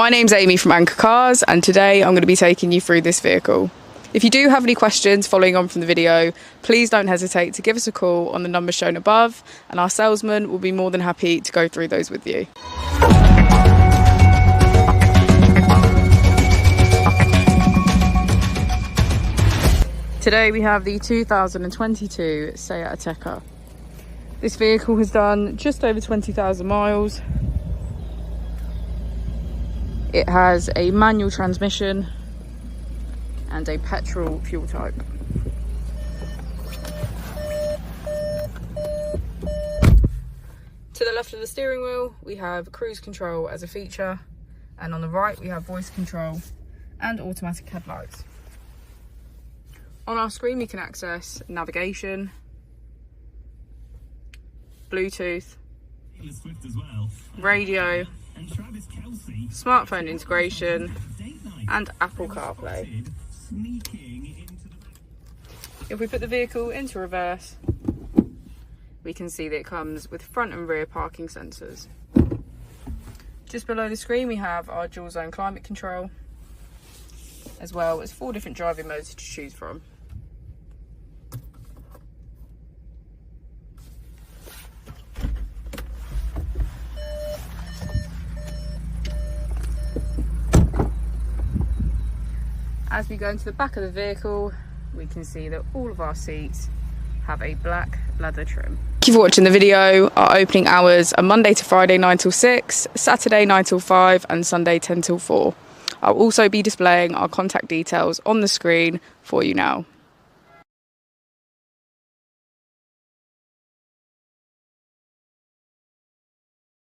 My name's Amy from Anchor Cars, and today I'm going to be taking you through this vehicle. If you do have any questions following on from the video, please don't hesitate to give us a call on the number shown above, and our salesman will be more than happy to go through those with you. Today we have the 2022 Seat Ateca. This vehicle has done just over 20,000 miles. It has a manual transmission and a petrol fuel type. To the left of the steering wheel, we have cruise control as a feature, and on the right we have voice control and automatic headlights. On our screen we can access navigation, Bluetooth, radio, smartphone integration and Apple CarPlay. If we put the vehicle into reverse, we can see that it comes with front and rear parking sensors. Just below the screen we have our dual zone climate control, as well as 4 different driving modes to choose from. As we go into the back of the vehicle, we can see that all of our seats have a black leather trim. Thank you for watching the video. Our opening hours are Monday to Friday 9 till 6, Saturday 9 till 5 and Sunday 10 till 4. I'll also be displaying our contact details on the screen for you now.